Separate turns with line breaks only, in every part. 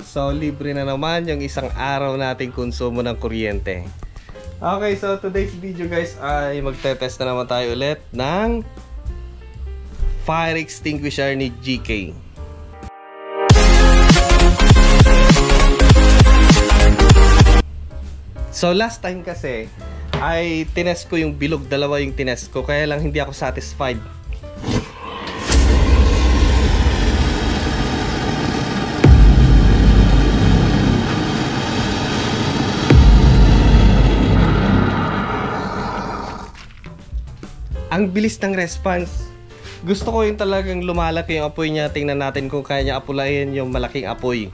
So libre na naman yung isang araw nating konsumo ng kuryente. Okay, so today's video guys ay magte-test na naman tayo ulit ng fire extinguisher ni GK. So last time kasi ay tinest ko yung bilog, dalawa yung tinest ko, kaya lang hindi ako satisfied. Ang bilis ng response. Gusto ko yung talagang lumalaki yung apoy niya. Tingnan natin kung kaya niya apulayin yung malaking apoy.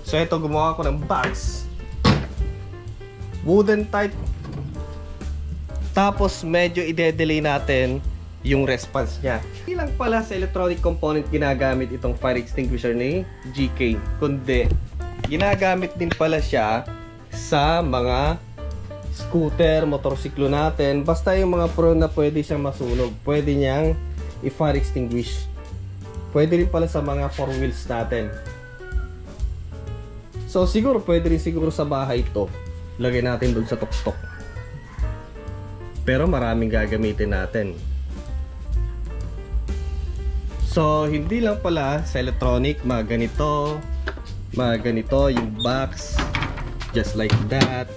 So ito, gumawa ko ng box. Wooden type. Tapos medyo i-delay natin yung response niya. Hindi lang pala sa electronic component ginagamit itong fire extinguisher ni GK, kundi ginagamit din pala siya sa mga scooter, motorsiklo natin. Basta yung mga prone na pwede siyang masunog, pwede niyang i-fire extinguish. Pwede rin pala sa mga 4 wheels natin. So siguro pwede rin siguro sa bahay ito. Lagay natin doon sa tuktok. Pero maraming gagamitin natin. So hindi lang pala sa electronic, mga ganito yung box, just like that.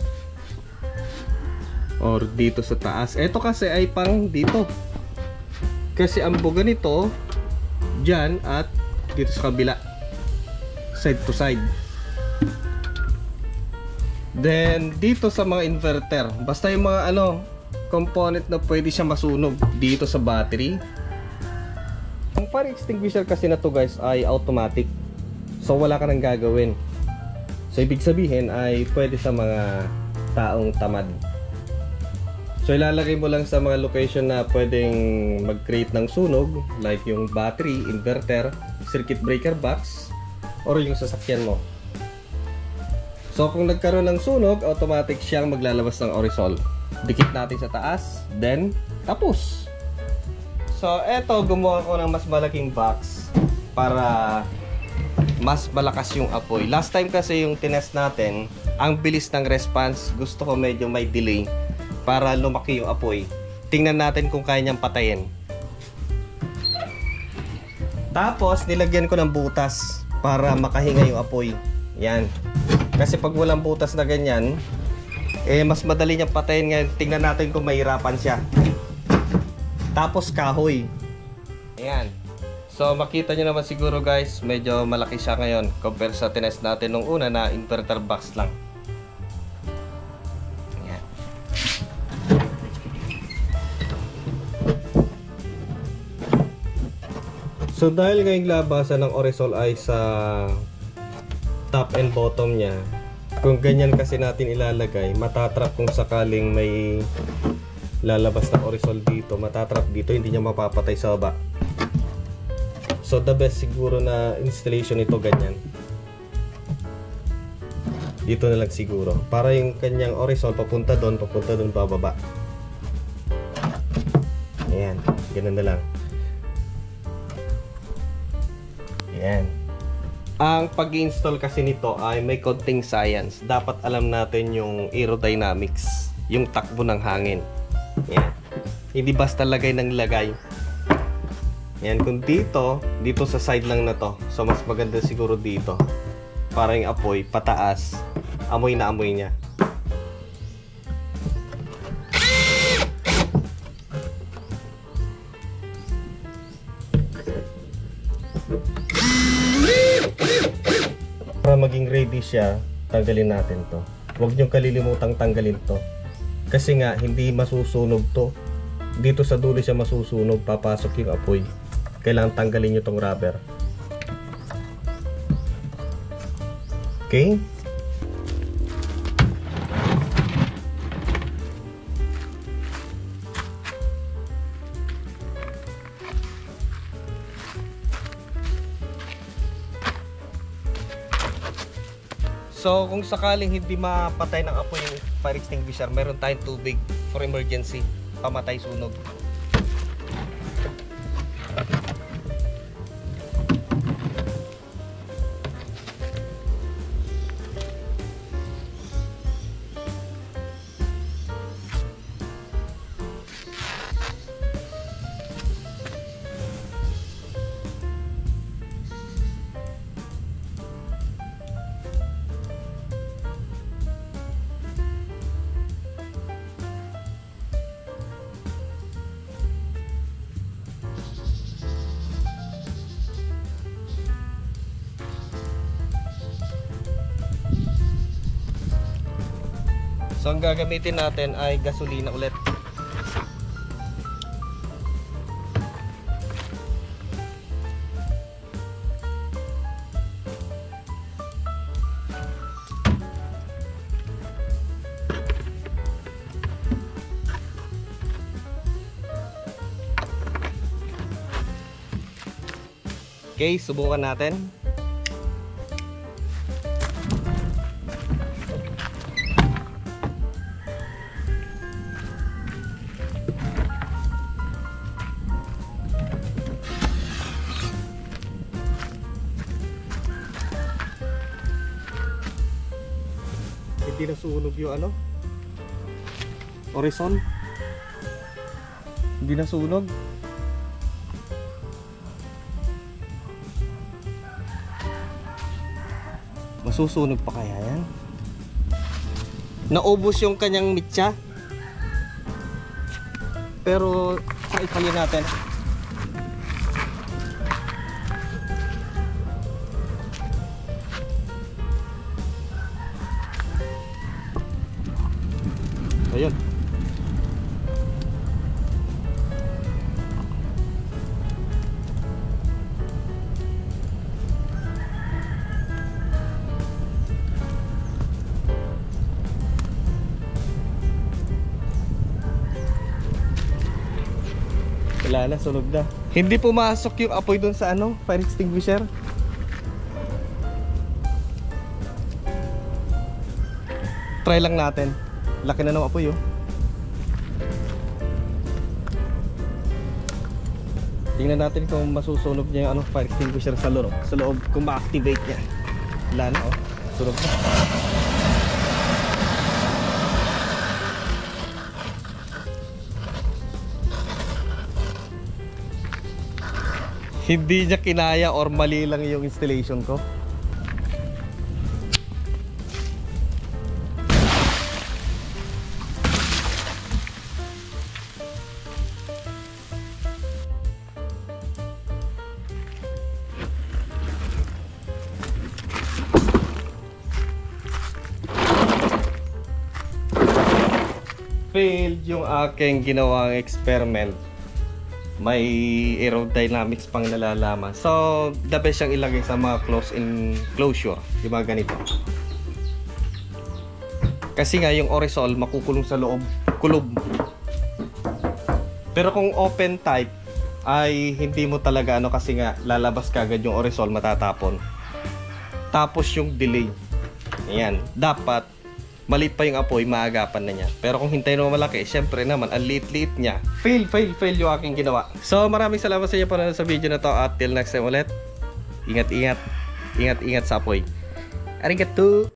Or dito sa taas. Ito kasi ay pang dito. Kasi ang buga nito dyan at dito sa kabila. Side to side. Then dito sa mga inverter. Basta yung mga component na pwede siya masunog dito sa battery. Ang fire extinguisher kasi na to guys ay automatic. So wala ka nang gagawin. So ibig sabihin ay pwede sa mga taong tamad. So ilalagay mo lang sa mga location na pwedeng mag-create ng sunog, like yung battery, inverter, circuit breaker box, or yung sasakyan mo. So kung nagkaroon ng sunog, automatic siyang maglalabas ng aerosol. Dikit natin sa taas, then tapos. So eto, gumawa ko ng mas malaking box para mas malakas yung apoy. Last time kasi yung tinest natin, ang bilis ng response, gusto ko medyo may delay para lumaki yung apoy. Tingnan natin kung kaya niyang patayin. Tapos nilagyan ko ng butas para makahinga yung apoy. Yan. Kasi pag walang butas na ganyan, mas madali niyang patayin. Ngayon tingnan natin kung mahirapan siya. Tapos kahoy. Ayan. So makita nyo naman siguro guys, medyo malaki siya ngayon compare sa tinest natin nung una na inverter box lang. So dahil ngayong labasan ng aerosol ay sa top and bottom niya, kung ganyan kasi natin ilalagay, matatrap kung sakaling may lalabas ng aerosol dito, matatrap dito, hindi niya mapapatay sa baba. So the best siguro na installation ito ganyan. Dito na lang siguro. Para yung kanyang aerosol papunta doon, bababa. Ayan, ganun na lang. Ayan. Ang pag-install kasi nito ay may konting science. Dapat alam natin yung aerodynamics, yung takbo ng hangin. Ayan. Hindi basta lagay ng lagay. Ayan, kung dito sa side lang na to. So mas maganda siguro dito. Para yung apoy pataas. Amoy na amoy niya. Para maging ready siya, tanggalin natin to. Huwag niyong kalilimutang tanggalin to. Kasi nga, hindi masusunog to. Dito sa dulo siya masusunog, papasok yung apoy. Kailangan tanggalin niyo tong rubber. Okay? So kung sakaling hindi mapatay ng apoy yung fire extinguisher, meron tayong tubig for emergency, pamatay sunog. So ang gagamitin natin ay gasolina ulit. Okay, subukan natin. Hindi nasunog yung ano? Horizon. Hindi nasunog. Masusunog pa kaya yan? Naubos yung kanyang mitya. Pero paipalin natin. Ayun. Wala na, sunog na. Hindi pumasok yung apoy dun sa ano, fire extinguisher. Try lang natin. Laki na ng apoy oh. Tingnan natin kung masusunog niya yung ano, fire extinguisher sa loob kung ma-activate niya. Wala na oh, sunog na. Hindi niya kinaya or mali lang yung installation ko. Failed yung aking ginawang experiment. May aerodynamics pang nalalaman. So, the best siyang ilagay sa mga close-in closure. Yung mga ganito. Kasi nga yung aerosol makukulong sa loob. Kulob. Pero kung open type, ay hindi mo talaga ano kasi nga lalabas kagad yung aerosol, matatapon. Tapos yung delay. Ayan. Dapat maliit pa yung apoy, maagapan na niya. Pero kung hintayin mo malaki, syempre naman, ang liit-liit niya. Fail yung aking ginawa. So, maraming salamat sa inyo para sa video na to. At till next time ulit, ingat-ingat. Ingat-ingat sa apoy. Arigato!